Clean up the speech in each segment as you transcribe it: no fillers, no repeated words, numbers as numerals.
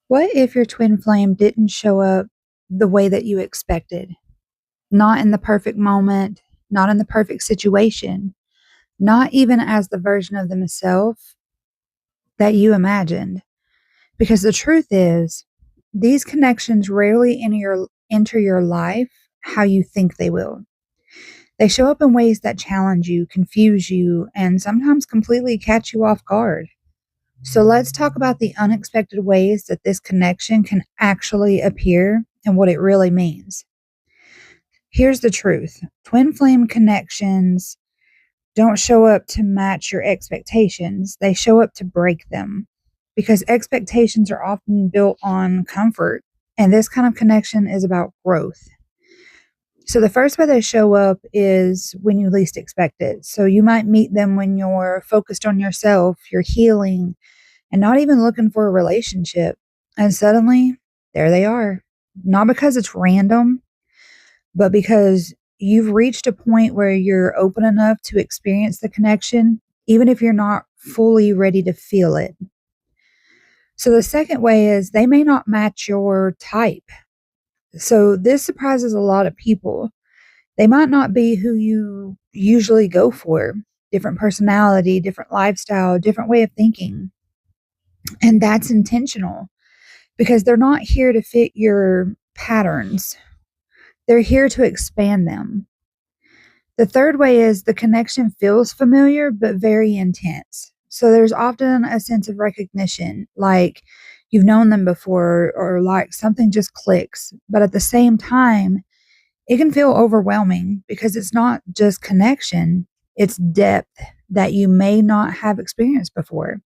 What if your twin flame didn't show up the way that you expected? Not in the perfect moment, not in the perfect situation, not even as the version of themselves that you imagined. Because the truth is, these connections rarely enter your life how you think they will. They show up in ways that challenge you, confuse you, and sometimes completely catch you off guard. So let's talk about the unexpected ways that this connection can actually appear and what it really means. Here's the truth: twin flame connections don't show up to match your expectations, they show up to break them because expectations are often built on comfort, and this kind of connection is about growth. So, the first way they show up is when you least expect it. So, you might meet them when you're focused on yourself, you're healing, and not even looking for a relationship. And suddenly, there they are. Not because it's random, but because you've reached a point where you're open enough to experience the connection, even if you're not fully ready to feel it. So, the second way is they may not match your type. So, this surprises a lot of people. They might not be who you usually go for. Different personality, different lifestyle, different way of thinking. And that's intentional because they're not here to fit your patterns, they're here to expand them. The third way is the connection feels familiar but very intense. So there's often a sense of recognition, like you've known them before or like something just clicks. But at the same time, it can feel overwhelming because it's not just connection, it's depth that you may not have experienced before.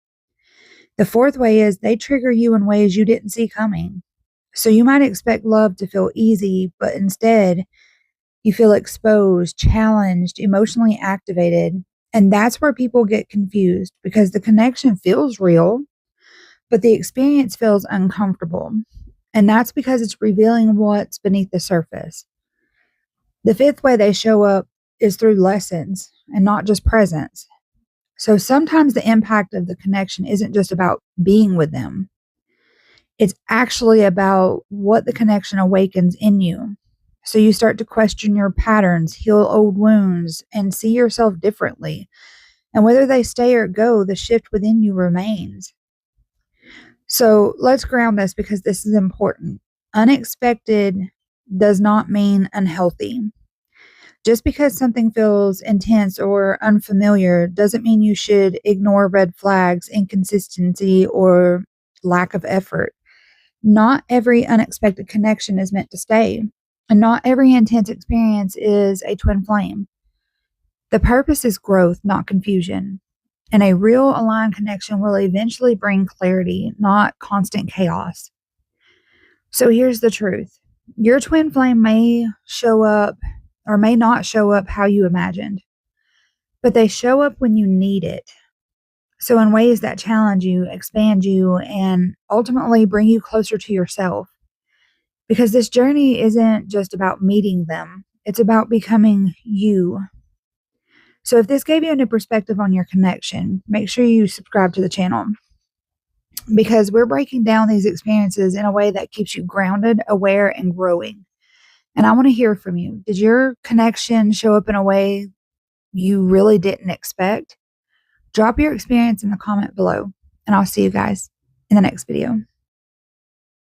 The fourth way is they trigger you in ways you didn't see coming. So you might expect love to feel easy, but instead you feel exposed, challenged, emotionally activated. And that's where people get confused because the connection feels real, but the experience feels uncomfortable. And that's because it's revealing what's beneath the surface. The fifth way they show up is through lessons and not just presence. So sometimes the impact of the connection isn't just about being with them, it's actually about what the connection awakens in you. So you start to question your patterns, heal old wounds, and see yourself differently. And whether they stay or go, the shift within you remains. So let's ground this because this is important. Unexpected does not mean unhealthy. Just because something feels intense or unfamiliar doesn't mean you should ignore red flags, inconsistency, or lack of effort. Not every unexpected connection is meant to stay, and not every intense experience is a twin flame. The purpose is growth, not confusion. And a real aligned connection will eventually bring clarity, not constant chaos. So here's the truth: your twin flame may show up or may not show up how you imagined, but they show up when you need it. So, in ways that challenge you, expand you, and ultimately bring you closer to yourself. Because this journey isn't just about meeting them, it's about becoming you. So, if this gave you a new perspective on your connection, make sure you subscribe to the channel because we're breaking down these experiences in a way that keeps you grounded, aware, and growing. And I want to hear from you. Did your connection show up in a way you really didn't expect? Drop your experience in the comment below, and I'll see you guys in the next video.